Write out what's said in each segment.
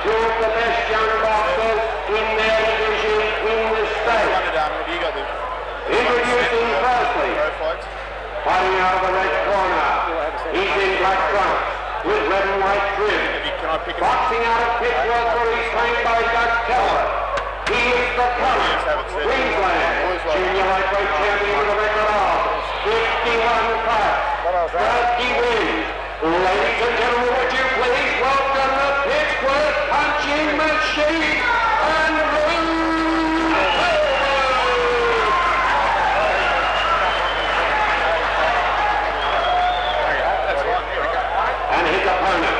two of the best young boxers in their division in the state. Introducing firstly, fighting out of the red corner, he's in black trunks with red and white trim. Boxing out of Pittsburgh, where he's trained by Dutch Talbot. He is the current Queensland junior lightweight champion with a record of 51 fights, 30 wins. Ladies and gentlemen, would you please welcome the Pittsburgh punching machine and his opponent.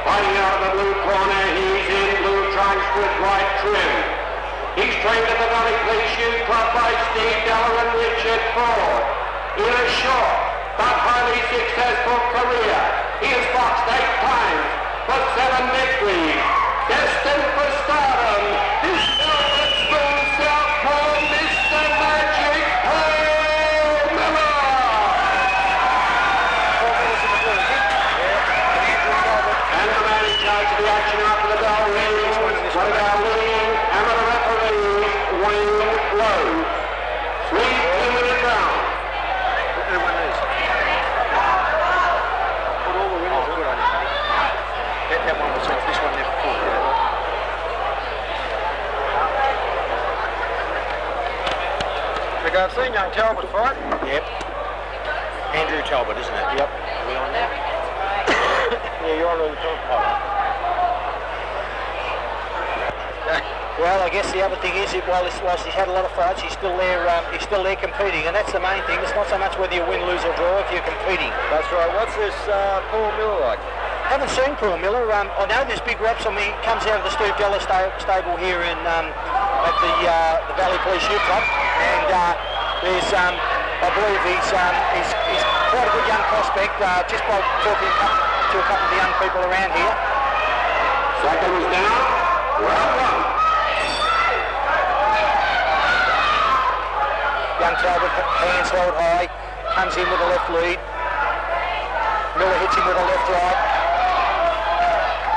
Fighting out of the blue corner, he's in blue trunks with white trim. He's trained at the Valley Police Youth Club by Steve Deller and Richard Ford. In a short but highly successful career, he has boxed 8 times for 7 victories. Destined for stardom, this velvet spoon southpaw, Mr. Magic Paul Miller. And the man in charge of the action after the bell rings, one of our leading amateur referees, Wayne Lowe. 3 2-minute rounds. That one was off, this one never fought. I've seen young Talbot fight. Yep. Andrew Talbot, isn't it? Yep. Are we on now? Yeah, you're on all the time. Well, I guess the other thing is, whilst he's had a lot of fights, he's still there competing, and that's the main thing. It's not so much whether you win, lose or draw if you're competing. That's right. What's this Paul Miller like? Haven't seen Paul Miller. I know there's big raps on me. He comes out of the Steve Deller stable here in at the Valley Police Youth Club, and there's I believe he's quite a good young prospect. Just by talking to a couple of the young people around here. Second was down. Round 1. Young Talbot, hands held high, comes in with a left lead. Miller hits him with a left right.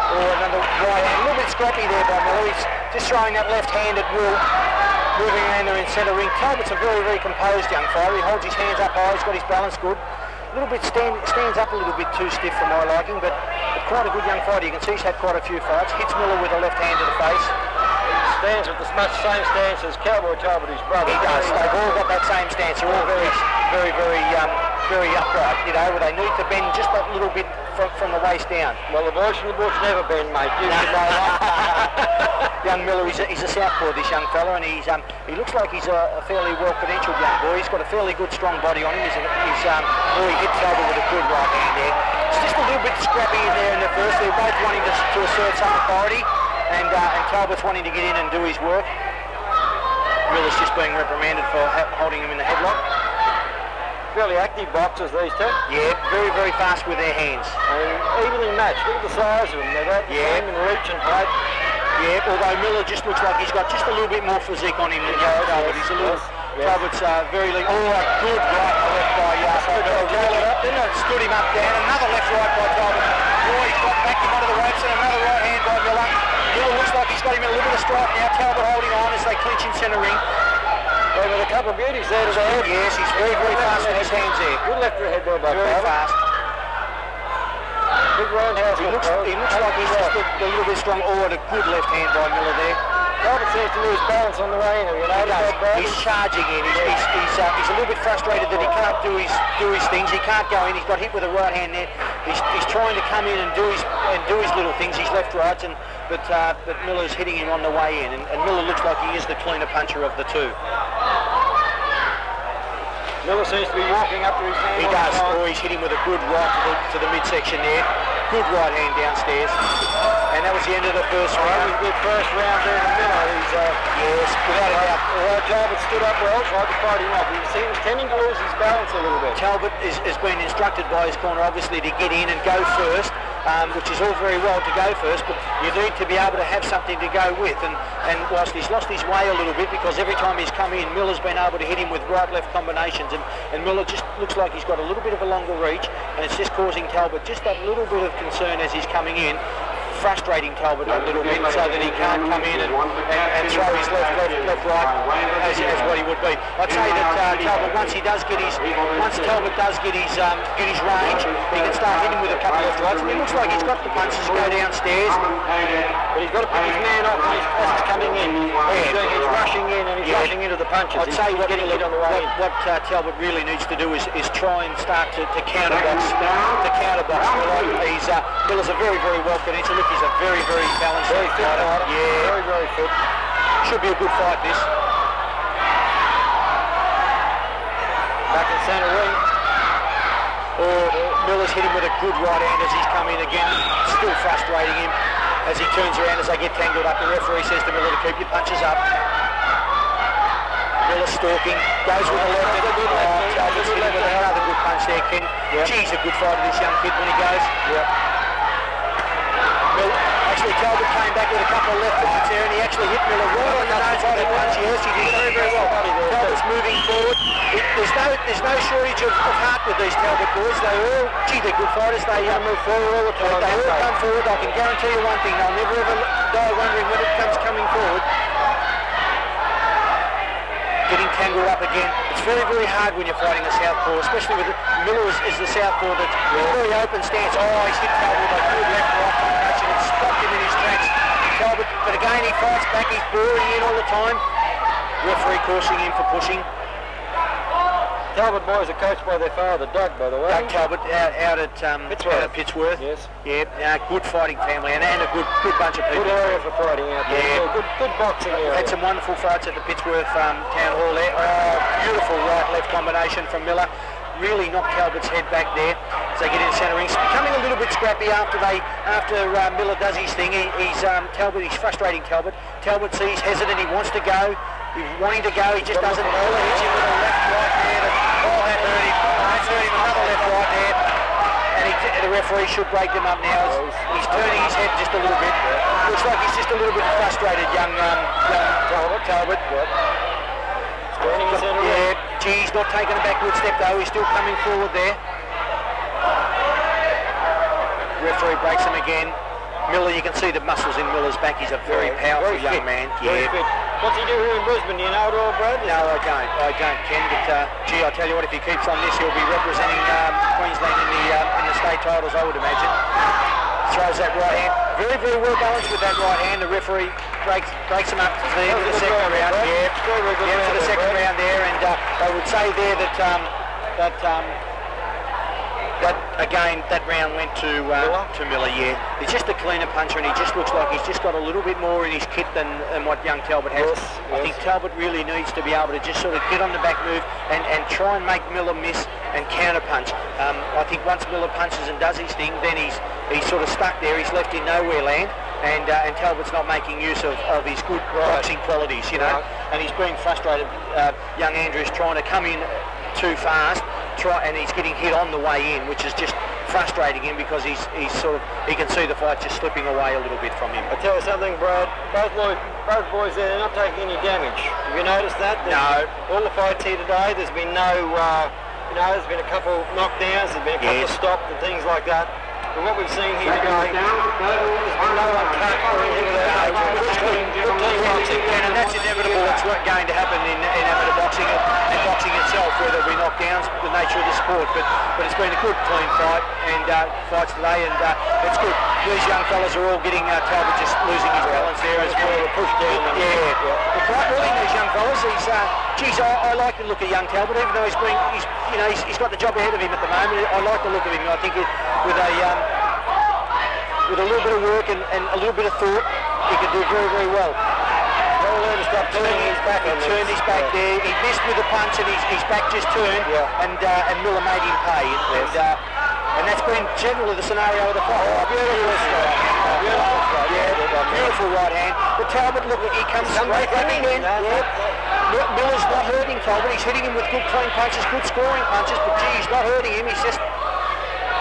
Oh, another right hand. A little bit scrappy there by Miller. He's just throwing that left hand at will, moving around there in centre ring. Talbot's a very, very composed young fighter. He holds his hands up high. He's got his balance good. A little bit stands up a little bit too stiff for my liking, but quite a good young fighter. You can see he's had quite a few fights. Hits Miller with a left hand to the face. Stands with as much same stance as Cowboy Talbot, his brother. He does. They've all got that same stance. They're all very upright, you know, where they need to bend just that little bit from the waist down. Well, the boys from the bush never bend, mate. You should know that. Young Miller, he's a southpaw, this young fella, and he looks like he's a fairly well-credentialed young boy. He's got a fairly good, strong body on him. He hit Talbot with a good right hand there. It's just a little bit scrappy in there in the first. They're both wanting to assert some authority, and Talbot's wanting to get in and do his work. Miller's just being reprimanded for holding him in the headlock. Fairly active boxers, these two. Yeah, very, very fast with their hands. And evenly matched. Look at the size of them. They're about the same in reach and height. Yeah, although Miller just looks like he's got just a little bit more physique on him than Talbot. He's a little... Talbot's very... Oh, a good right left by Talbot. Stood him up down. Another left right by Talbot. Boy, he's got back him onto the ropes, and another right hand by Miller. Miller looks like he's got him in a little bit of strife now. Talbot holding on as they clinch in centre ring. Well, with a couple of beauties there to the head. Yes, he's very, very fast with his hands there. Good left to the head there by Very fast. Big roundhouse. He looks like he's just a little bit strong. Oh, and a good left hand by Miller there. Talbot seems to lose balance on the way in. Have you noticed that? He's charging in. He's a little bit frustrated that he can't do his things. He can't go in. He's got hit with a right hand there. He's trying to come in and do his little things. His left rights, but Miller's hitting him on the way in, and Miller looks like he is the cleaner puncher of the two. Miller seems to be walking up to his man. He does. Oh, he's hitting with a good right to the midsection there. Good right hand downstairs. And that was the end of the first round. That was a good first round there in Miller. Yes, without a doubt. Although Talbot stood up well, tried to fight him off. He seems tending to lose his balance a little bit. Talbot has been instructed by his corner, obviously, to get in and go first, which is all very well to go first, but you need to be able to have something to go with. And whilst he's lost his way a little bit, because every time he's come in, Miller's been able to hit him with right-left combinations, and Miller just looks like he's got a little bit of a longer reach, and it's just causing Talbot just that little bit of concern as he's coming in. frustrating Talbot a little bit so that he can't come in and throw his left, right as what he would be. I'd say that Talbot, once Talbot does get his range, he can start hitting with a couple of left rights, and it looks like he's got the punches to go downstairs. But he's got to pick his man off as he's coming in. He's rushing in and he's rushing into the punches. I'd say getting hit on the way in. What Talbot really needs to do is try and start to counterbox. Miller's a very, very well finished. Look, he's a very, very balanced very fit fighter. Yeah. Very, very fit. Should be a good fight, this. Back in centre ring. Miller's hit him with a good right hand as he's come in again. Still frustrating him as he turns around as they get tangled up. The referee says to Miller to keep your punches up. Miller stalking, goes with the left. Talbot's hit him with another good punch there, Ken. Yep. Geez, a good fighter, this young kid, when he goes. Yep. Actually, Talbot came back with a couple of left hooks there, and he actually hit Miller right on the nose with that punch. Yes, he did very, very well. Talbot's moving forward. There's no shortage of heart with these Talbot boys. They're good fighters. They move forward all the time. They all come forward. I can guarantee you one thing: they'll never ever die wondering when it comes coming forward. Getting tangled up again. It's very, very hard when you're fighting a southpaw, especially with Miller is the southpaw that's very open stance. Oh, he's hit Talbot with a good left-right combination. It stopped him in his tracks. Talbot, but again he fights back. He's boring in all the time. Referee cautioning him for pushing. Talbot boys are coached by their father, Doug, by the way. Doug Talbot out at Pittsworth. Yes. Yeah, good fighting family and a good bunch of people. Good area for fighting out there. Yeah. Good boxing area. Had some wonderful fights at the Pittsworth Town Hall there. Beautiful right-left combination from Miller. Really knocked Talbot's head back there as they get in centre ring. It's becoming a little bit scrappy after Miller does his thing. He's frustrating Talbot. Talbot sees hesitant. He wants to go. He's wanting to go. He just doesn't. Miller hits him with a left right there. Oh, that hurt him. That's hurt him. Another left right there. And the referee should break them up now. He's turning his head just a little bit. Looks like he's just a little bit frustrated, young Talbot. Turning his head around. He's not taking a backward step though. He's still coming forward there. Referee breaks him again. Miller, you can see the muscles in Miller's back. He's a very powerful young man. Very fit. What's he do here in Brisbane? Do you know it all, Brad? No, I don't, Ken. But gee, I tell you what, if he keeps on this, he'll be representing Queensland in the state titles, I would imagine. Throws that right hand. Very, very well balanced with that right hand. The referee breaks him up to the end of the second round. To the second round there, and I would say there that that round went to Miller. Yeah, he's just a cleaner puncher, and he just looks like he's just got a little bit more in his kit than what young Talbot has. Yes. I think Talbot really needs to be able to just sort of get on the back move and try and make Miller miss and counter punch. I think once Miller punches and does his thing, then he's sort of stuck there. He's left in nowhere land, and Talbot's not making use of his good boxing qualities, you know. And he's being frustrated. Young Andrew's trying to come in too fast, and he's getting hit on the way in, which is just frustrating him because he can see the fight just slipping away a little bit from him. I tell you something, Brad. Both boys there, they're not taking any damage. Have you noticed that? No. All the fights here today, there's been no, there's been a couple knockdowns, there's been a couple of stops and things like that. But what we've seen here today, there's been no one cut or anything of that nature. Good team boxing. And that's inevitable. That's what's going to happen in amateur boxing and boxing itself, where there'll be knockdowns, the nature of the sport. But it's been a good, clean fight and fights today, and it's good. These young fellas are all getting Talbot just losing his balance there as well. Push down. They're quite willing, these young fellas. I like the look of young Talbot, even though he's got the job ahead of him at the moment. I like the look of him. I think with a little bit of work and a little bit of thought, he can do very, very well. Turning his back. He turned his back there. He missed with a punch, and his back just turned, and Miller made him pay. And that's been generally the scenario of the fight. Beautiful right hand. But Talbot, look, he comes straight back again. Miller's not hurting Talbot. He's hitting him with good clean punches, good scoring punches. But gee, he's not hurting him. He's just.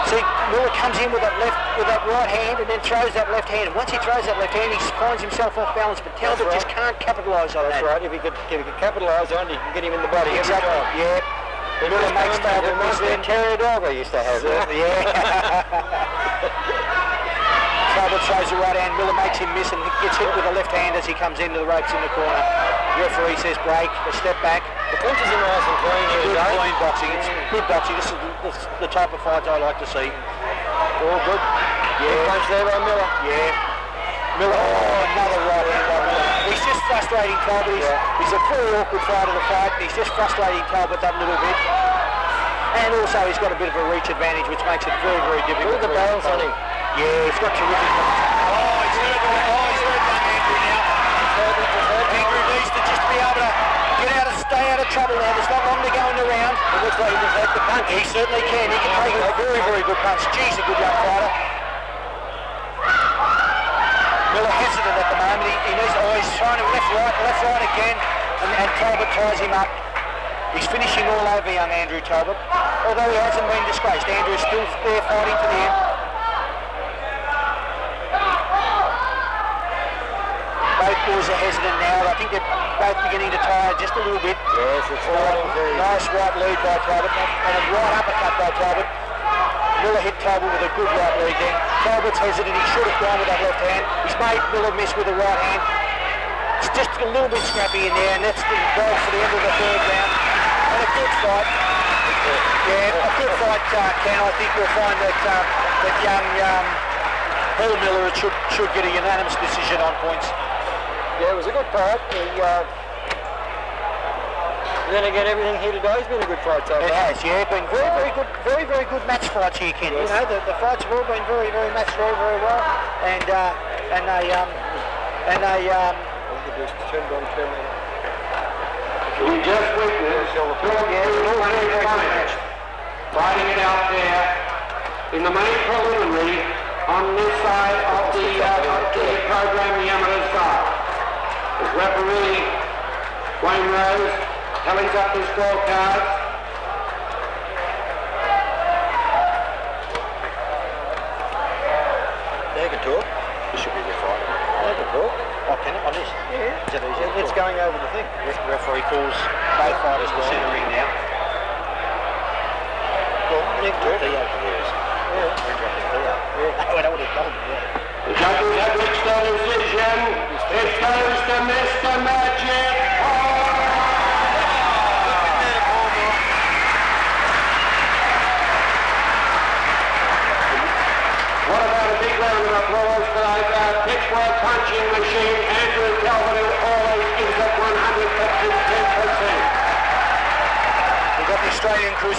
See, Miller comes in with that right hand and then throws that left hand. And once he throws that left hand, he finds himself off balance. But Talbot just can't capitalise on that. That's right. If he could capitalise on it, he can get him in the body. Exactly. Yeah. Miller makes Talbot miss that terrier dog I used to have. Yeah. So Talbot throws the right hand. Miller makes him miss and gets hit with the left hand as he comes into the ropes in the corner. Referee says break. A step back. The punches are nice and clean here Good today. clean boxing. It's good boxing. This is the type of fights I like to see. All good. Yeah. Good punch there by Miller. Yeah. Miller. Oh, another right hand by Miller. He's just frustrating Talbot. He's a very awkward fighter to fight. He's just frustrating Talbot that little bit. And also he's got a bit of a reach advantage, which makes it very, very difficult. Look at the balance on him. Yeah, he's got terrific balance. Oh, he's hurt young Andrew now. Andrew needs to just be able to get out of, stay out of trouble now. There's not long to go in the round. It looks like he just had the punch. He certainly can. He can take a very, very good punch. Geez, a good young fighter. Miller hesitant at the moment. He needs to, he's trying to left, right again. And Talbot ties him up. He's finishing all over young Andrew Talbot. Although he hasn't been disgraced. Andrew's still there fighting to the end. Both boys are hesitant now. I think they're both beginning to tire just a little bit. Yes, it's starting to. Nice right lead by Talbot and a right uppercut by Talbot. Miller hit Talbot with a good right lead then. Talbot's hesitant. He should have gone with that left hand. He's made Miller miss with the right hand. It's just a little bit scrappy in there, and that's the goal for the end of the third round. And a good fight. Yeah, a good fight, Ken. I think we'll find that young Paul Miller should get a unanimous decision on points. Yeah, it was a good fight. Then again, everything here today has been a good fight so far. It has, yeah. Been very, very good match fights here, Ken. Yes. You know, the fights have all been very, very matched very, very well. And they We just witnessed two fights fighting it out there in the main preliminary on this side of the program, the amateur side. As referee Wayne Rose tallies up the scorecards. They can talk. This should be the fight. They can talk. Oh, can it? On this? Yeah. Is it easy? It's going over the thing. Referee calls both fighters to centre ring now. Well, you can talk. The judges have reached their decision. It goes to Mr. Magic. What about a big round of applause for our Pittsburgh punching machine, Andrew Talbot, who always gives it 110%. We've got the Australian cruiser.